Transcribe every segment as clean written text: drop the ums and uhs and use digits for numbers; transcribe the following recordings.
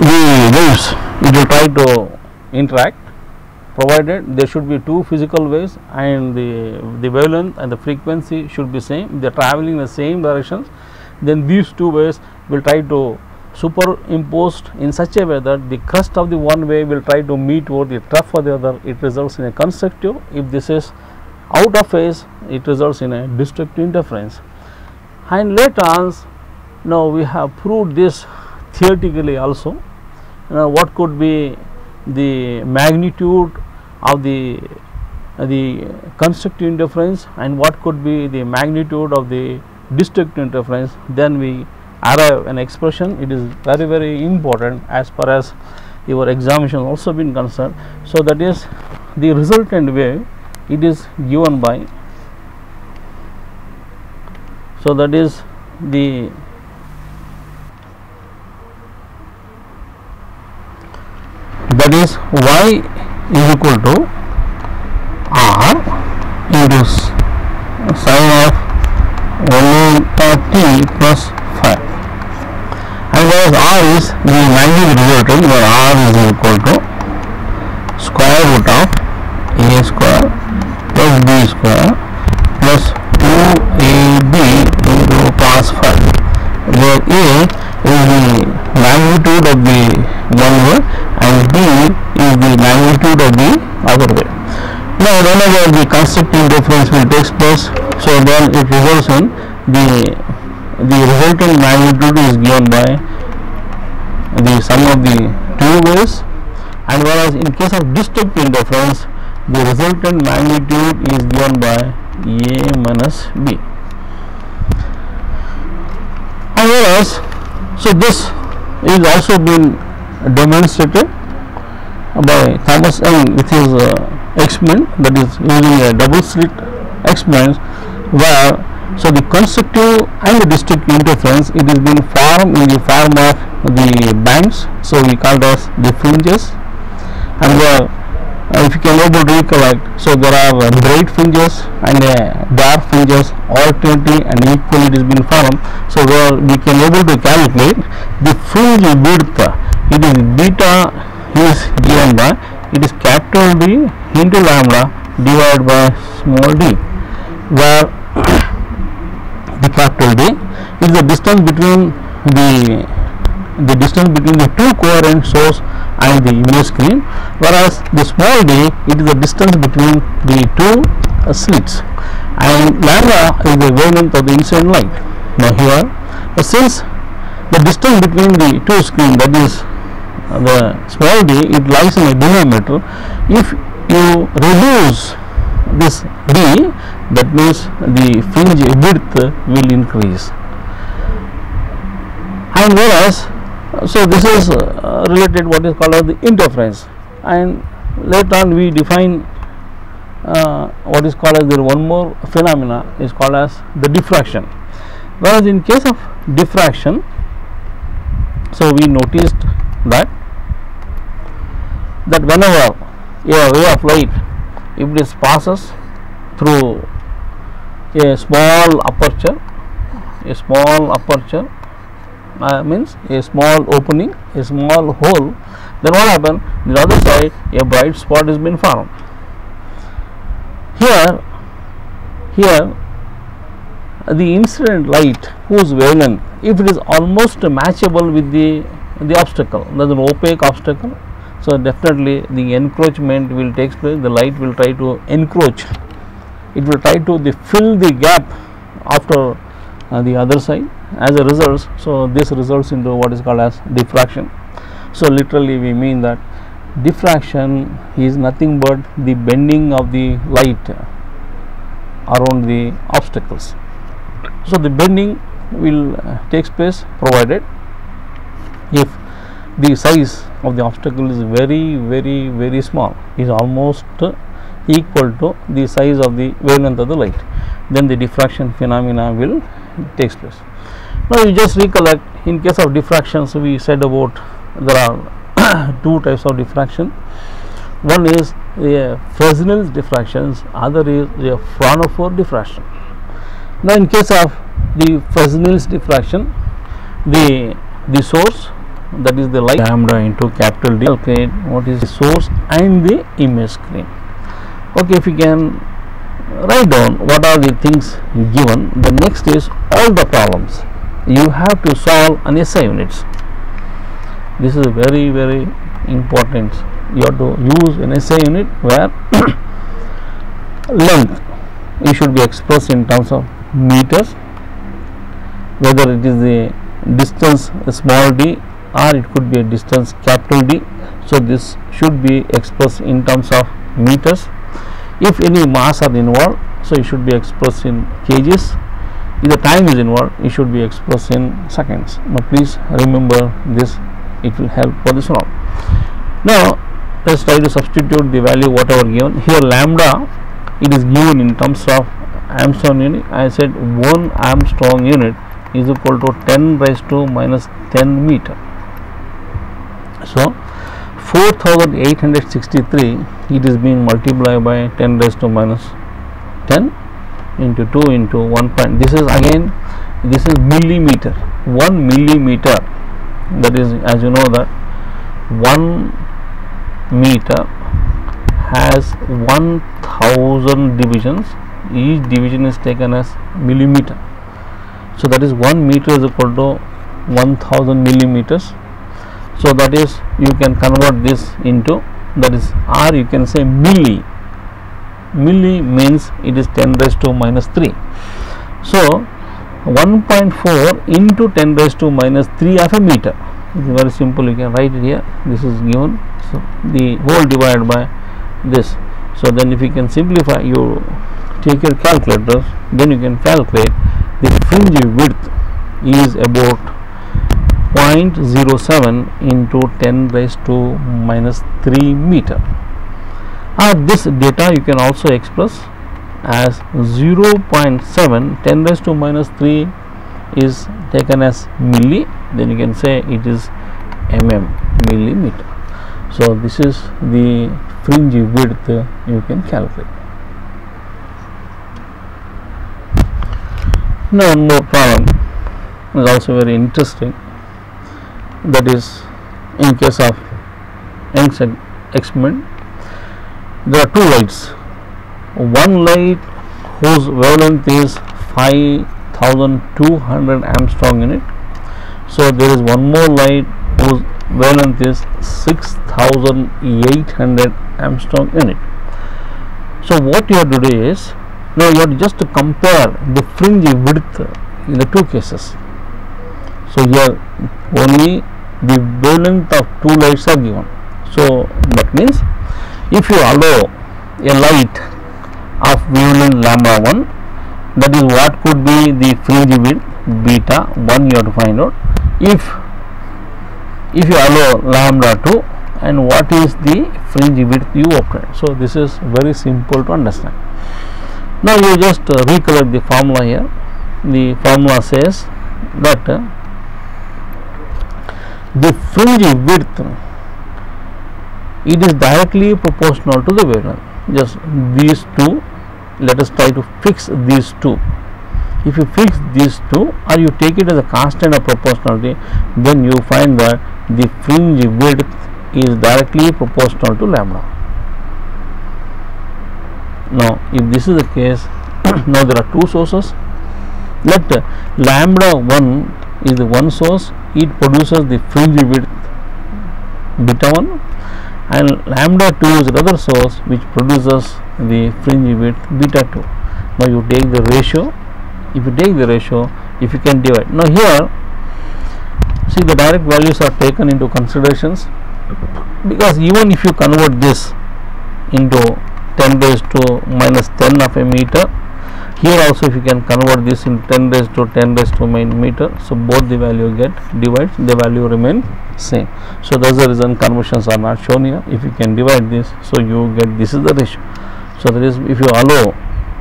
the waves it will try to interact, provided there should be two physical waves and the wavelength and the frequency should be same, they are traveling in the same directions, then these two waves will try to superimposed in such a way that the crest of the one wave will try to meet over the trough of the other. It results in a constructive. If this is out of phase, it results in a destructive interference. And later on, now we have proved this theoretically also. Now what could be the magnitude of the constructive interference and what could be the magnitude of the destructive interference, then we arrive an expression. It is very, very important as far as your examination also been concerned. So that is the resultant wave, it is given by, so that is the y is equal to r into sine of omega t plus phi, and whereas r is the magnitude resultant, where r is equal to square root of a square plus b square plus 2ab into cos phi, where a is the magnitude of the one wave and b is the magnitude of the other wave. Now whenever the constructive interference will takes place, so then it results in the resultant magnitude is given by the sum of the two waves, and whereas in case of destructive interference, the resultant magnitude is given by a minus b. And whereas, so this is also been demonstrated by Thomas Young with his experiment, that is using a double slit experiment, where so the constructive and the destructive interference, it is been formed in the form of the bands, so we call it as the fringes, and where if you can able to recollect, so there are bright fringes and dark fringes alternately and equally it is been formed. So where we can able to calculate the fringe width, it is beta is given by, it is capital D into lambda divided by small d, where the capital D is the distance between the two coherent source and the image screen, whereas the small d, it is the distance between the two slits, and lambda is the wavelength of the incident light. Now here, since the distance between the two screens, that is the small d, it lies in a denominator. If you reduce this d, that means the fringe width will increase. And whereas, so this is related what is called as the interference, and later on we define what is called as the one more phenomena is called as the diffraction. Whereas in case of diffraction, so we noticed that whenever a ray of light, if this passes through a small aperture means a small opening, a small hole, then what happens? The other side, a bright spot has been formed. Here the incident light whose wavelength, if it is almost matchable with the obstacle, that is an opaque obstacle, so definitely the encroachment will take place. The light will try to encroach, it will try to fill the gap after the other side. As a result, so this results into what is called as diffraction. So literally we mean that diffraction is nothing but the bending of the light around the obstacles. So the bending will takes place provided if the size of the obstacle is very, very, very small, is almost equal to the size of the wavelength of the light, then the diffraction phenomena will takes place. Now you just recollect, in case of diffraction, so we said about there are two types of diffraction. One is a Fresnel's diffractions, other is a Fraunhofer diffraction. Now in case of the Fresnel's diffraction, the source that is the light lambda into capital D. Calculate what is the source and the image screen. Okay, if you can write down what are the things given, the next is all the problems you have to solve on SI units. This is very important. You have to use an SI unit where length you should be expressed in terms of meters, whether it is the distance small d or it could be a distance capital D. So this should be expressed in terms of meters. If any mass are involved, so it should be expressed in kgs. If the time is involved, it should be expressed in seconds. Now please remember this, it will help for this one. Now let's try to substitute the value whatever given. Here lambda, it is given in terms of Armstrong unit. I said 1 Armstrong unit is equal to 10 raised to minus 10 meter. So 4863, it is being multiplied by 10 raised to minus 10 into 2 into 1. This is again, this is millimeter. 1 millimeter, that is, as you know that 1 meter has 1000 divisions. Each division is taken as millimeter. So that is 1 meter is equal to 1000 millimeters. So that is, you can convert this into, that is, or you can say milli. Milli means it is 10 raised to minus 3. So 1.4 into 10 raised to minus 3 of a meter. It is very simple, you can write it here. This is given, so the whole divided by this. So then if you can simplify, you take your calculator, then you can calculate the fringe width is about 0.07 into 10 raised to minus 3 meter. This data you can also express as 0.7, 10 raised to minus 3 is taken as milli, then you can say it is millimeter. So this is the fringe width you can calculate. Now one more problem is also very interesting, that is in case of Young's experiment. There are two lights. One light whose wavelength is 5200 Armstrong unit. So there is one more light whose wavelength is 6800 Armstrong unit. So what you have to do is, now you have to just compare the fringe width in the two cases. So here only the wavelength of two lights are given. So that means if you allow a light of wavelength lambda 1, that is what could be the fringe width beta 1, you have to find out. If you allow lambda 2, and what is the fringe width you obtain. So this is very simple to understand. Now you just recollect the formula here. The formula says that the fringe width, it is directly proportional to the wavelength. Just these two, let us try to fix these two. If you fix these two, or you take it as a constant of proportionality, then you find that the fringe width is directly proportional to lambda. Now if this is the case, now there are two sources. Let lambda 1 is the one source, it produces the fringe width beta 1, and lambda 2 is another source which produces the fringe width beta 2. Now you take the ratio. If you take the ratio, if you can divide. Now here, see, the direct values are taken into considerations, because even if you convert this into 10 raised to minus 10 of a meter, here also if you can convert this in 10 raised to 10 raised to meter, so both the value get divided, the value remain same. So that's the reason conversions are not shown here. If you can divide this, so you get, this is the ratio. So that is, if you allow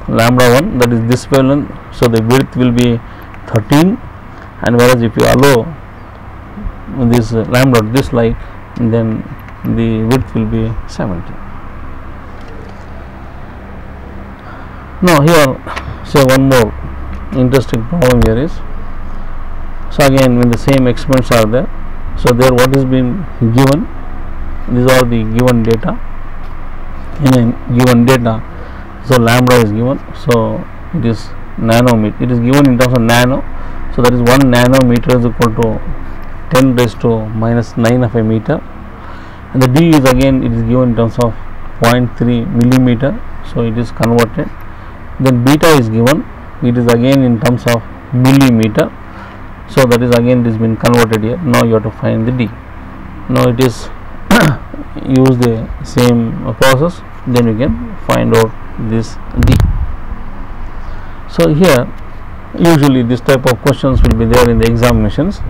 lambda 1, that is this wavelength, so the width will be 13, and whereas if you allow this lambda this light, then the width will be 70. Now here, say one more interesting problem here is, so again when the same experiments are there, So there what is been given, these are the given data. In a given data, so lambda is given, so it is nanometer, it is given in terms of nano, so that is 1 nanometer is equal to 10 raised to minus 9 of a meter, and the d is again it is given in terms of 0.3 millimeter, so it is converted. Then beta is given, it is again in terms of millimeter, so that is again it is been converted here. Now you have to find the d. Now it is use the same process, then you can find out this d. So here usually this type of questions will be there in the examinations.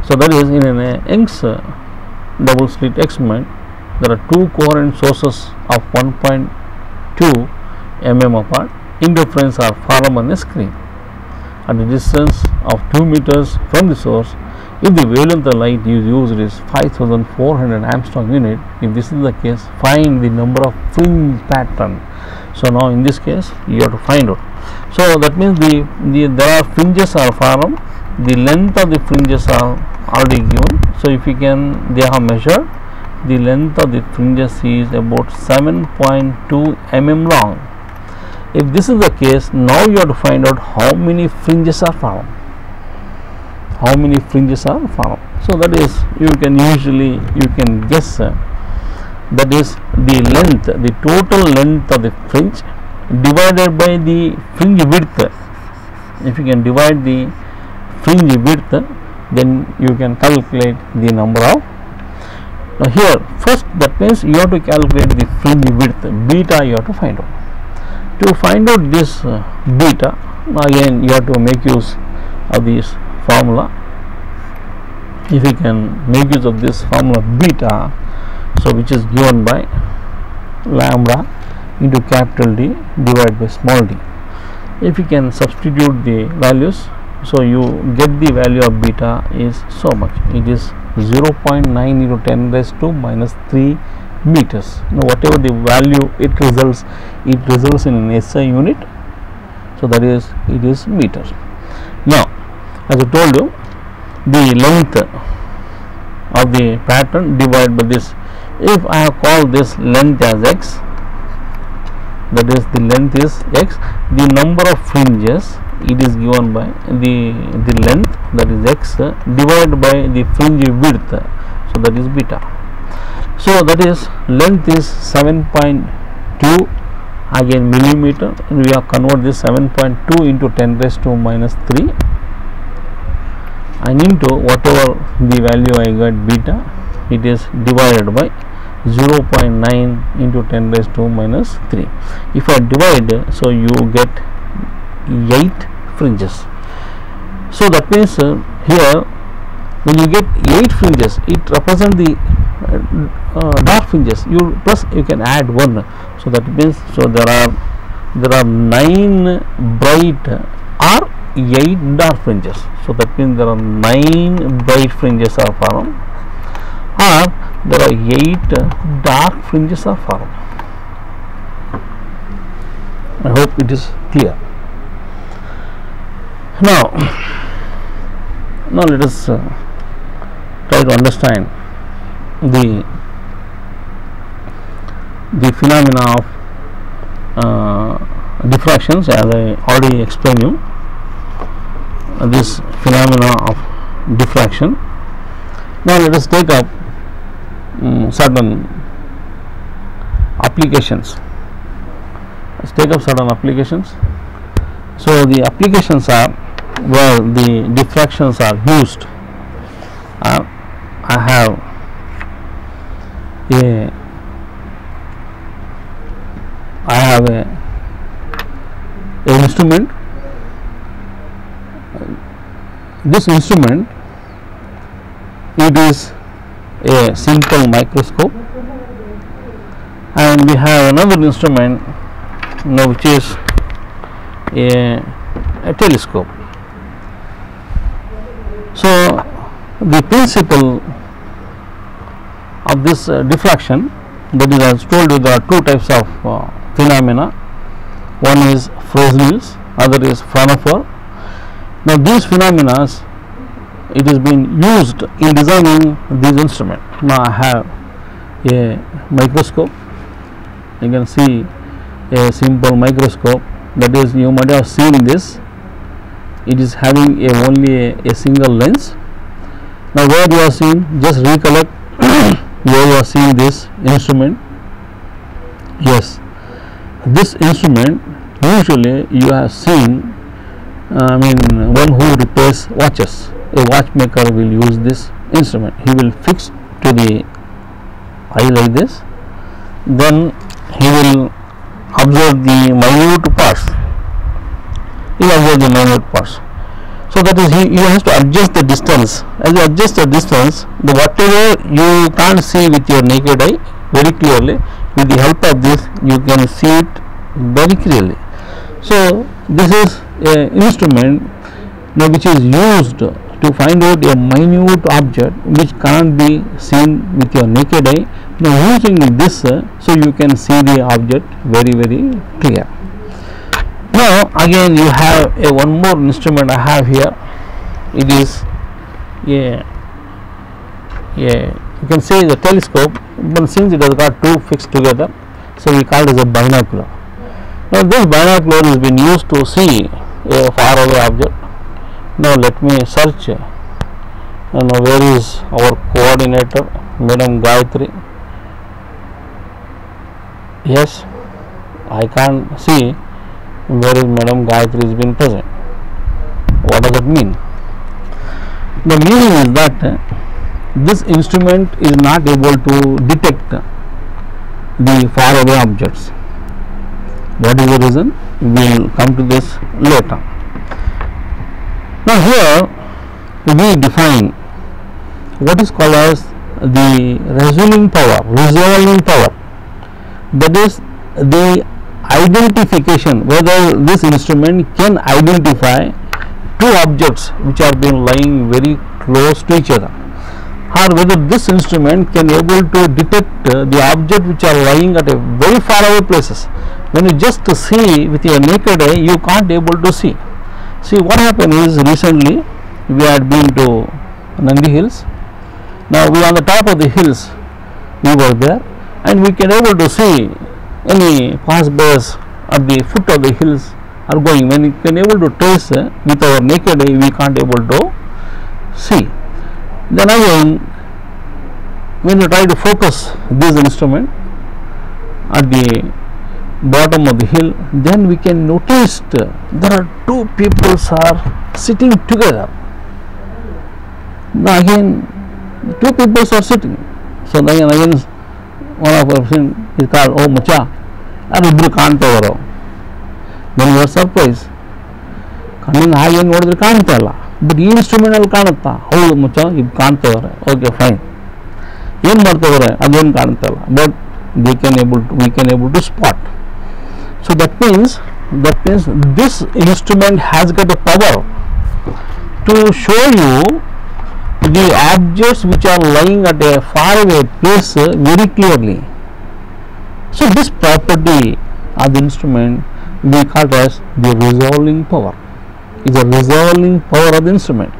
So that is in an Young's double slit experiment, there are two coherent sources of 1.2 mm apart. Interference are formed on the screen at a distance of 2 meters from the source. If the wavelength of light used is 5400 Armstrong unit, if this is the case, find the number of fringe pattern. So now in this case you have to find out. So that means there are fringes are formed, the length of the fringes are already given. So if you can, they have measured, the length of the fringes is about 7.2 mm long. If this is the case, now you have to find out how many fringes are formed. How many fringes are formed. So that is, you can usually you can guess that is the length, the total length of the fringe divided by the fringe width. If you can divide the fringe width, then you can calculate the number of. Now here first, that means you have to calculate the fringe width, beta you have to find out. To find out this beta, again you have to make use of this formula. If you can make use of this formula beta, so which is given by lambda into capital D divided by small d. If you can substitute the values, so you get the value of beta is so much, it is 0.9 into 10 raised to minus 3 meters. Now whatever the value it results in an SI unit, so that is it is meters. Now as I told you, the length of the pattern divided by this, if I have called this length as x, that is the length is x, the number of fringes it is given by the length, that is x, divided by the fringe width, so that is beta. So that is length is 7.2 again millimeter, and we have converted this 7.2 into 10 raised to minus 3 and into whatever the value I got beta, it is divided by 0.9 into 10 raised to minus 3. If I divide, so you get 8 fringes. So that means here when you get 8 fringes, it represents the dark fringes. You plus you can add 1, so that means so there are 9 bright or 8 dark fringes. So that means there are 9 bright fringes are formed, or there are 8 dark fringes are formed. I hope it is clear. Now let us try to understand the phenomena of diffractions, as I already explained you. This phenomena of diffraction. Now let us take up certain applications. Let's take up certain applications. So the applications are where the diffractions are used. I have an instrument. This instrument, it is a simple microscope, and we have another instrument now which is a telescope. So the principle of this diffraction, that is, as told you, there are two types of phenomena. One is Fresnel's, other is Fraunhofer. Now these phenomena it is being used in designing these instruments. Now I have a microscope. You can see a simple microscope, that is, you might have seen this. It is having only a single lens. Now where you are seeing, just recollect where you are seeing this instrument. Yes, this instrument usually you have seen, one who repairs watches, a watchmaker will use this instrument. He will fix to the eye like this, then he will observe the minute parts. He will observe the minute parts. So that is, he has to adjust the distance. As you adjust the distance, the whatever you can't see with your naked eye very clearly, with the help of this you can see it very clearly. So this is an instrument which is used to find out a minute object which can't be seen with your naked eye. Now using this, so you can see the object very clear. Now again you have one more instrument I have here. It is you can say the telescope, but since it has got two fixed together, so we call it as a binocular. Now this binocular has been used to see a far away object. Now let me search. Now where is our coordinator, Madam Gayatri? Yes, I can't see where is Madam Gayatri has been present. What does it mean? The meaning is that this instrument is not able to detect the far away objects. What is the reason? We will come to this later. Now here we define what is called as the resolving power. That is the identification, whether this instrument can identify two objects which are being lying very close to each other, or whether this instrument can able to detect the object which are lying at a very far away places. When you just see with your naked eye, you can't able to see. See, what happened is, recently we had been to Nandi Hills. Now we on the top of the hills we were there, and we can able to see any passers at the foot of the hills are going. When we can able to trace with our naked eye, we can't able to see. Then again, when you try to focus this instrument at the bottom of the hill, then we can notice there are two people are sitting together. Now again, two people are sitting. So then again, one of our friends is called, oh Macha, and Ibru Kantavaro. Then we are surprised. Coming high and what is Kantala? But instrumental Kanata, oh Macha, you Kantavara. Okay, fine. Yen Martavara, again Kantala. But we can able to spot. So that means this instrument has got a power to show you the objects which are lying at a far away place very clearly. So this property of the instrument we call as the resolving power. Is a resolving power of the instrument.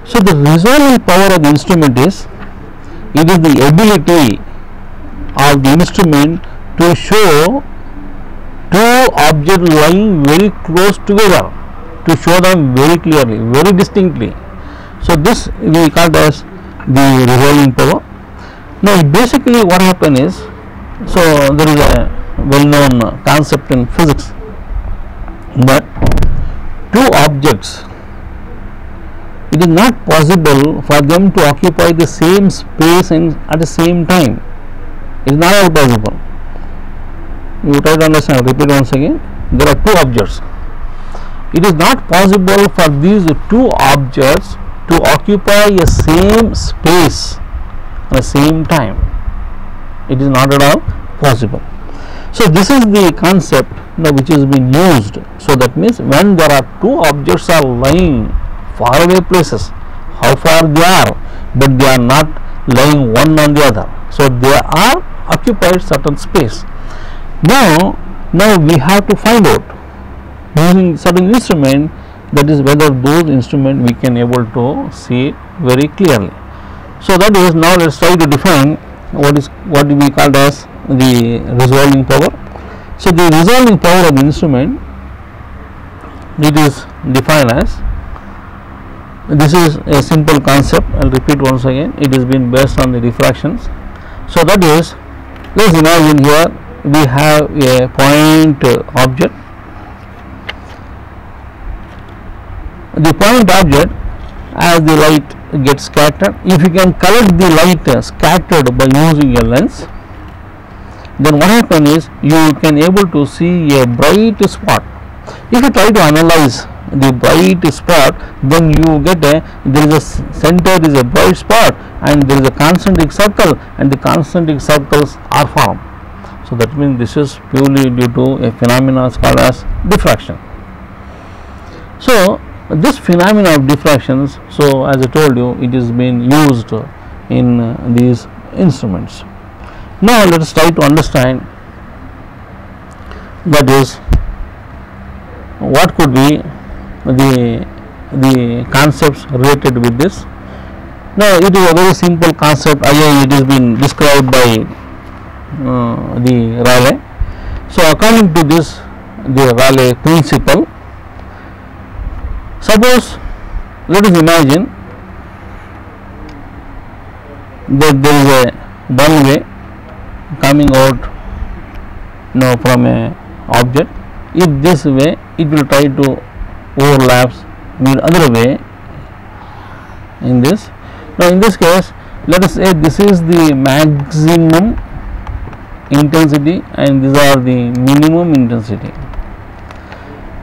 So the resolving power of the instrument is, it is the ability of the instrument to show two objects lying very close together, to show them very clearly, very distinctly. So this we call as the resolving power. Now basically what happens is, so there is a well-known concept in physics that two objects, it is not possible for them to occupy the same space and at the same time. It is not possible. You try to understand, repeat once again. There are two objects. It is not possible for these two objects to occupy a same space at the same time. It is not at all possible. So this is the concept which is being used. So that means when there are two objects are lying far away places, how far they are, but they are not lying one on the other. So they are occupied certain space. Now we have to find out using certain instrument that is whether those instrument we can able to see very clearly. So that is, now let us try to define what we call as the resolving power. So the resolving power of the instrument, it is defined as, this is a simple concept, I will repeat once again, it is been based on the diffractions. So that is, let us imagine here we have a point object. The point object, as the light gets scattered, if you can collect the light scattered by using a lens, then what happens is you can able to see a bright spot. If you try to analyze the bright spot, then you get there is a center is a bright spot and there is a concentric circle, and the concentric circles are formed. So that means this is purely due to a phenomenon called as diffraction. So this phenomena of diffractions, so as I told you, it is being used in these instruments. Now let us try to understand, that is, what could be the concepts related with this. Now it is a very simple concept, again it has been described by the Rayleigh. So according to this, the Rayleigh principle, suppose, let us imagine that there is a one way coming out from a object. If this way, it will try to overlaps with other way in this. Now in this case, let us say this is the maximum intensity and these are the minimum intensity.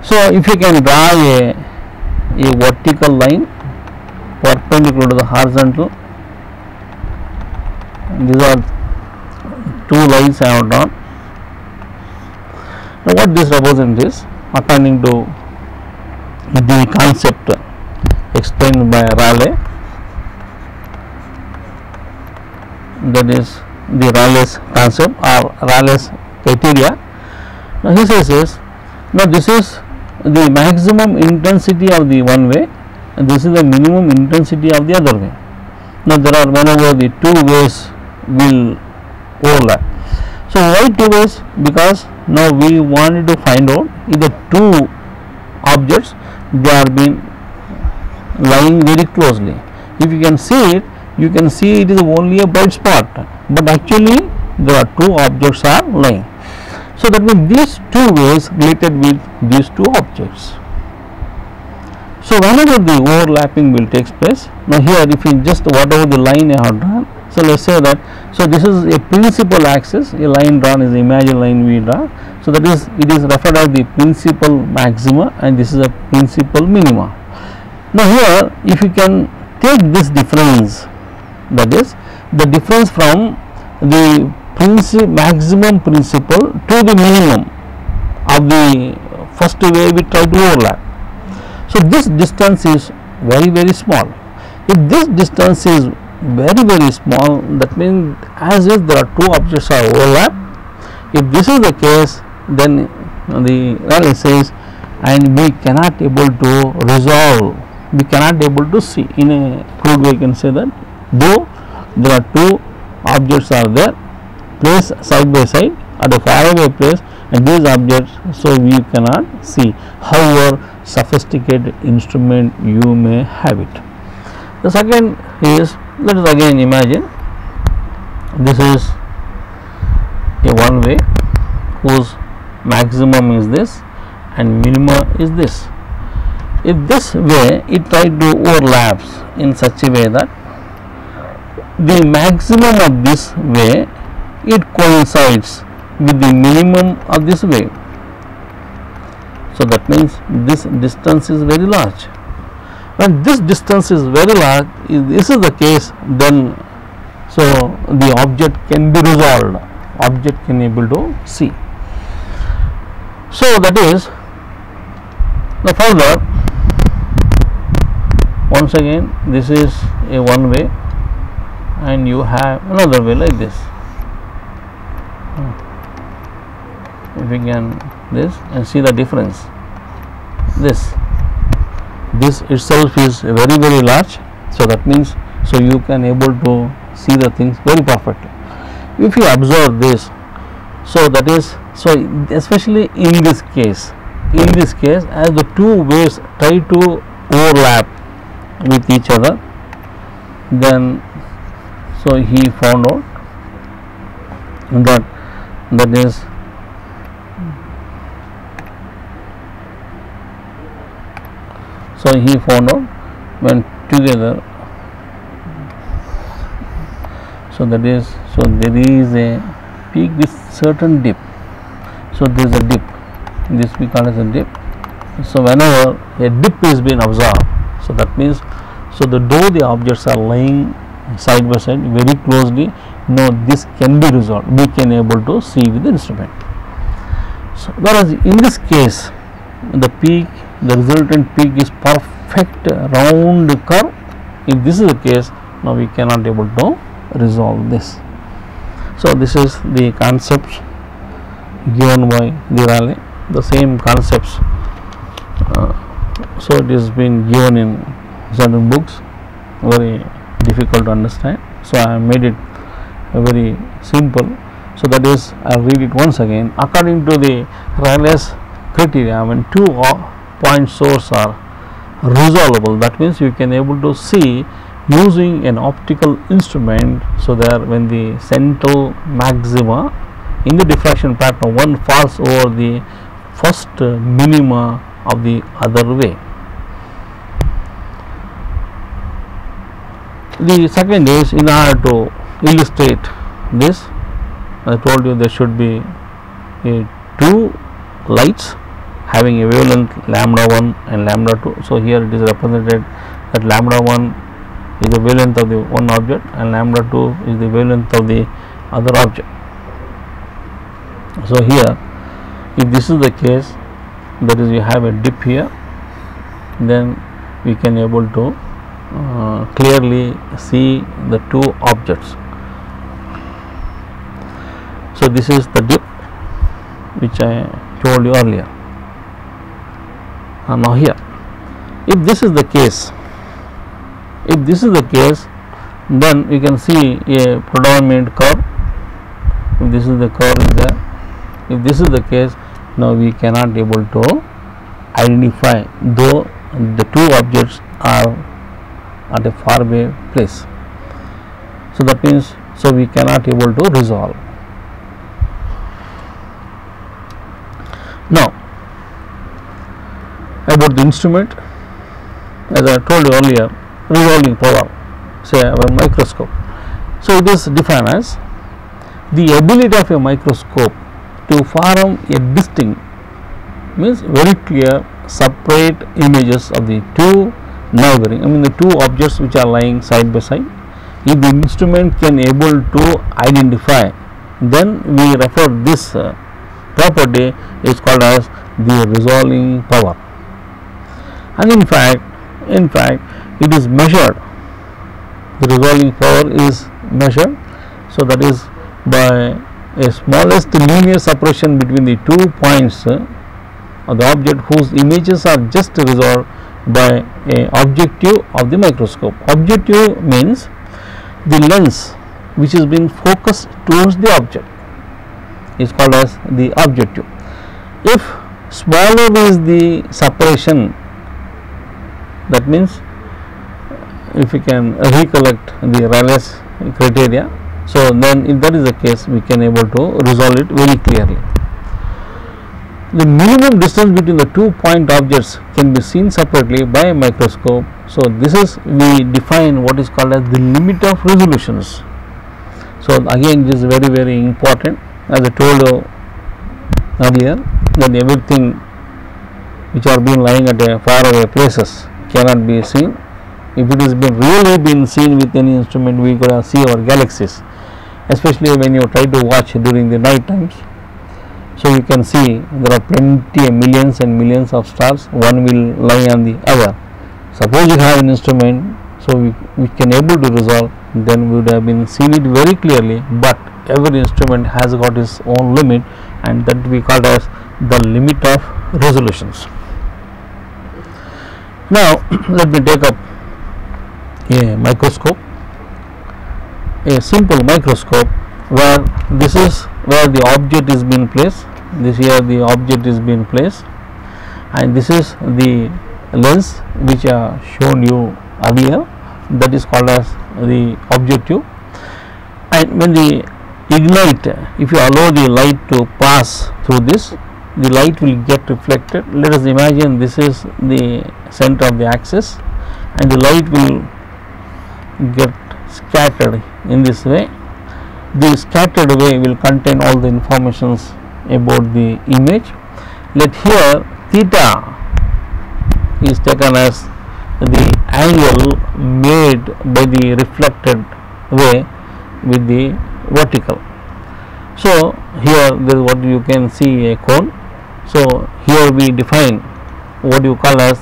So if you can draw a vertical line perpendicular to the horizontal, these are two lines I have drawn. Now what this represents is, according to the concept explained by Rayleigh, that is the Rayleigh's concept or Rayleigh's criteria. Now he says, now this is the maximum intensity of the one way and this is the minimum intensity of the other way. Now there are, whenever the two ways will overlap. So why two ways? Because now we wanted to find out if the two objects, they are being lying very closely. If you can see it, you can see it is only a bright spot, but actually there are two objects are lying. So that means these two ways related with these two objects. So whenever the overlapping will takes place, now here if you just whatever the line I have drawn, so let us say that, so this is a principal axis, a line drawn is the imaginary line we draw. So that is, it is referred as the principal maxima and this is a principal minima. Now here if you can take this difference, that is the difference from the maximum principal to the minimum of the first way we try to overlap. So this distance is very, very small. If this distance is very, very small, that means as if there are two objects are overlap. If this is the case, then the Rayleigh says, and we cannot able to resolve, we cannot able to see. In a crude way, you can say that though there are two objects are there placed side by side at a faraway place, and these objects, so we cannot see, however sophisticated instrument you may have it. The second is, let us again imagine this is a one way whose maximum is this and minimum is this. If this way it try to overlaps in such a way that the maximum of this way it coincides with the minimum of this way. So that means this distance is very large. When this distance is very large, if this is the case, then so the object can be resolved, object can able to see. So that is, the further, once again this is a one way and you have another way like this. If you can this and see the difference, this this itself is very large. So that means, so you can able to see the things very perfectly. If you observe this, so that is, so especially in this case as the two waves try to overlap with each other, then so he found out that is so he found out when together, so that is, so there is a peak with certain dip. So there is a dip, this we call as a dip. So whenever a dip is being observed, so that means, so though the objects are lying side by side very closely, no, this can be resolved, we can able to see with the instrument. So whereas in this case the peak, the resultant peak is perfect round curve. If this is the case, now we cannot able to resolve this. So this is the concepts given by the Rayleigh, the same concepts. So it is been given in certain books, very difficult to understand. So I made it very simple. So that is, I will read it once again. According to the Rayleigh's criteria, when 2 point source are resolvable, that means you can able to see using an optical instrument. So there, when the central maxima in the diffraction pattern, one falls over the first minima of the other way. The second is, in order to illustrate this, I told you there should be two lights having a wavelength lambda 1 and lambda 2. So here it is represented that lambda 1 is the wavelength of the one object and lambda 2 is the wavelength of the other object. So here, if this is the case, that is, you have a dip here, then we can able to clearly see the two objects. So this is the dip which I told you earlier. Now here, if this is the case, then you can see a predominant curve. If this is the curve is there, if this is the case, now we cannot able to identify, though the two objects are at a far away place. So that means, so we cannot able to resolve. Now about the instrument, as I told you earlier, resolving power, say our microscope. So it is defined as the ability of a microscope to form a distinct, means very clear, separate images of the two neighboring, the two objects which are lying side by side. If the instrument can able to identify, then we refer this property is called as the resolving power. And in fact it is measured, the resolving power is measured. So that is by a smallest linear separation between the 2 points of the object whose images are just resolved by a objective of the microscope. Objective means the lens which is being focused towards the object is called as the objective. If smaller is the separation, that means, if we can recollect the Rayleigh's criteria, so then if that is the case, we can able to resolve it very clearly. The minimum distance between the 2 point objects can be seen separately by a microscope. So this is, we define what is called as the limit of resolutions. So again, it is very important, as I told you earlier, that everything which are being lying at a far away places cannot be seen. If it has been really been seen with any instrument, we could see our galaxies, especially when you try to watch during the night times. So you can see there are plenty, millions and millions of stars, one will lie on the other. Suppose you have an instrument, so we can able to resolve, then we would have been seen it very clearly, but every instrument has got its own limit, and that we call as the limit of resolutions. Now let me take up a microscope, a simple microscope, where this is where the object is being placed. This here the object is being placed, and this is the lens which I shown you earlier, that is called as the objective. And when the ignite, if you allow the light to pass through this, the light will get reflected. Let us imagine this is the center of the axis, and the light will get scattered in this way. The scattered way will contain all the informations about the image. Let here theta is taken as the angle made by the reflected way with the vertical. So here there is what you can see, a cone. So here we define what you call as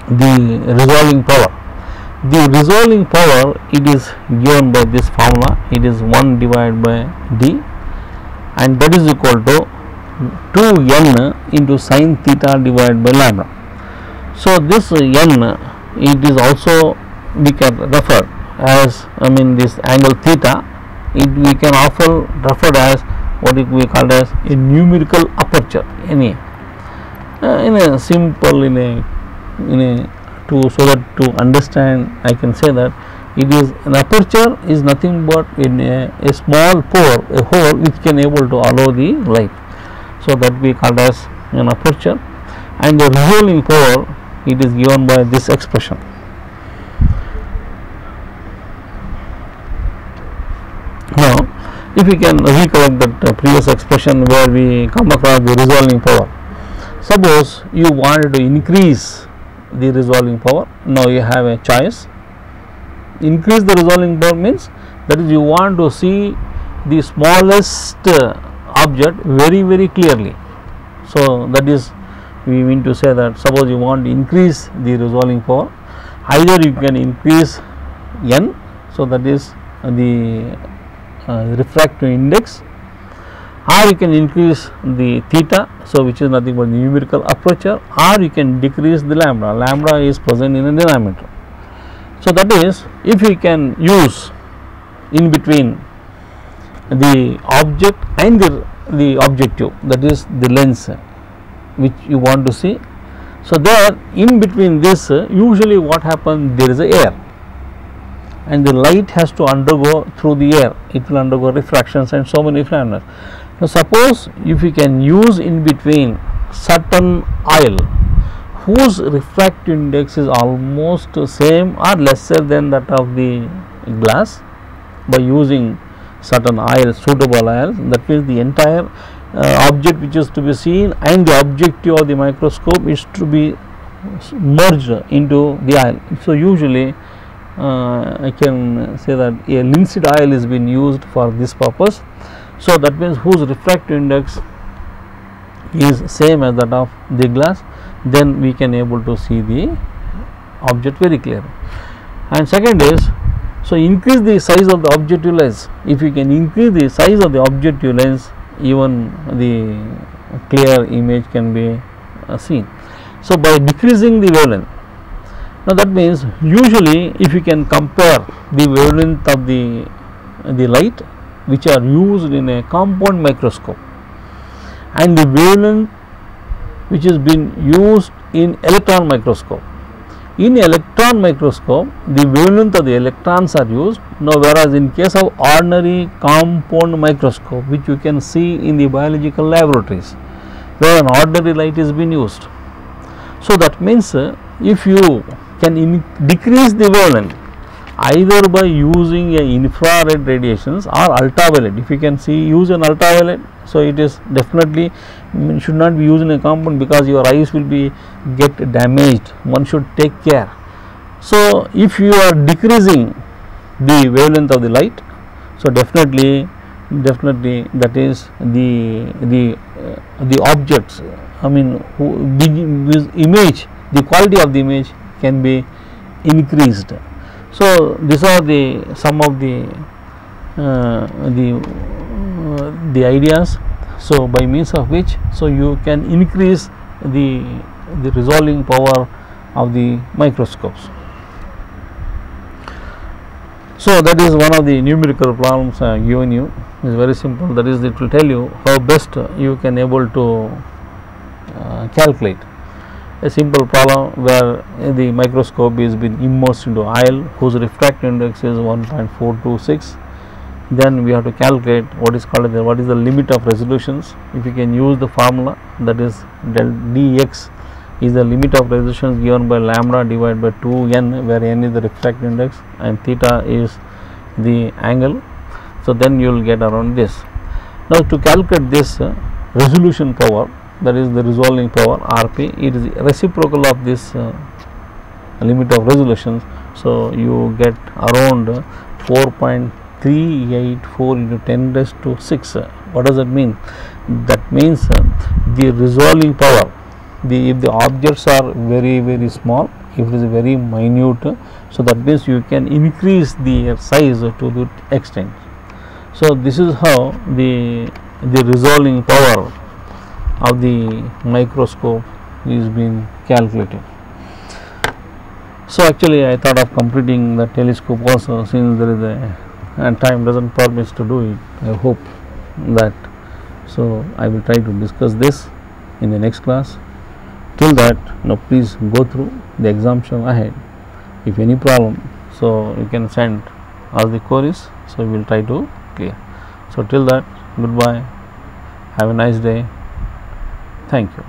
the resolving power. The resolving power, it is given by this formula. It is 1 divided by d, and that is equal to 2n into sin theta divided by lambda. So this n, it is also, we can refer as, this angle theta, we can often refer as what we call as a numerical aperture, in a simple, so that to understand, I can say that it is an aperture is nothing but in a small pore, a hole which can able to allow the light. So that we call as an aperture, and the resolving power, it is given by this expression. Now, if we can recollect that previous expression where we come across the resolving power, suppose you wanted to increase the resolving power. Now you have a choice. Increase the resolving power means that is you want to see the smallest object very, very clearly. So that is, we mean to say that suppose you want to increase the resolving power, either you can increase n, so that is the refractive index, or you can increase the theta, so which is nothing but the numerical aperture, or you can decrease the lambda. Lambda is present in the denominator. So that is, if we can use in between the object and the objective, that is the lens which you want to see. So there in between this, usually what happens, there is a air, and the light has to undergo through the air. It will undergo refractions and so many phenomena. Now suppose if we can use in between certain oil whose refractive index is almost same or lesser than that of the glass, by using certain oil, suitable oil, that means the entire object which is to be seen and the objective of the microscope is to be merged into the oil. So usually I can say that a linseed oil is being used for this purpose. So that means whose refractive index is same as that of the glass, then we can able to see the object very clearly. And second is, so increase the size of the objective lens. If you can increase the size of the objective lens, even the clear image can be seen. So by decreasing the wavelength, now that means usually if you can compare the wavelength of the light which are used in a compound microscope and the wavelength which is being used in electron microscope. In electron microscope, the wavelength of the electrons are used. Now whereas in case of ordinary compound microscope, which you can see in the biological laboratories, where an ordinary light is being used. So that means if you can decrease the wavelength either by using a infrared radiations or ultraviolet, if you can use an ultraviolet, so it is definitely should not be used in a compound because your eyes will be get damaged. One should take care. So if you are decreasing the wavelength of the light, so definitely that is the objects, image, the quality of the image can be increased. So these are some of the ideas, so by means of which, so you can increase the resolving power of the microscopes. So that is one of the numerical problems given you. It is very simple. That is, it will tell you how best you can able to calculate a simple problem where the microscope is being immersed into oil whose refractive index is 1.426. Then we have to calculate what is called what is the limit of resolutions. If you can use the formula, that is del dx is the limit of resolutions given by lambda divided by 2n, where n is the refractive index and theta is the angle. So then you will get around this. Now to calculate this resolution power, that is the resolving power Rp, it is reciprocal of this limit of resolutions. So you get around 4.384 into 10 raised to 6. What does that mean? That means the resolving power, if the objects are very small, if it is very minute, so that means you can increase the size to the extent. So this is how the resolving power of the microscope is being calculated. So actually I thought of completing the telescope also, since there is and time doesn't permit to do it. I hope that, so I will try to discuss this in the next class. Till that, now please go through the example ahead. If any problem, so you can send us the queries, so we will try to clear. So till that, goodbye, have a nice day, thank you.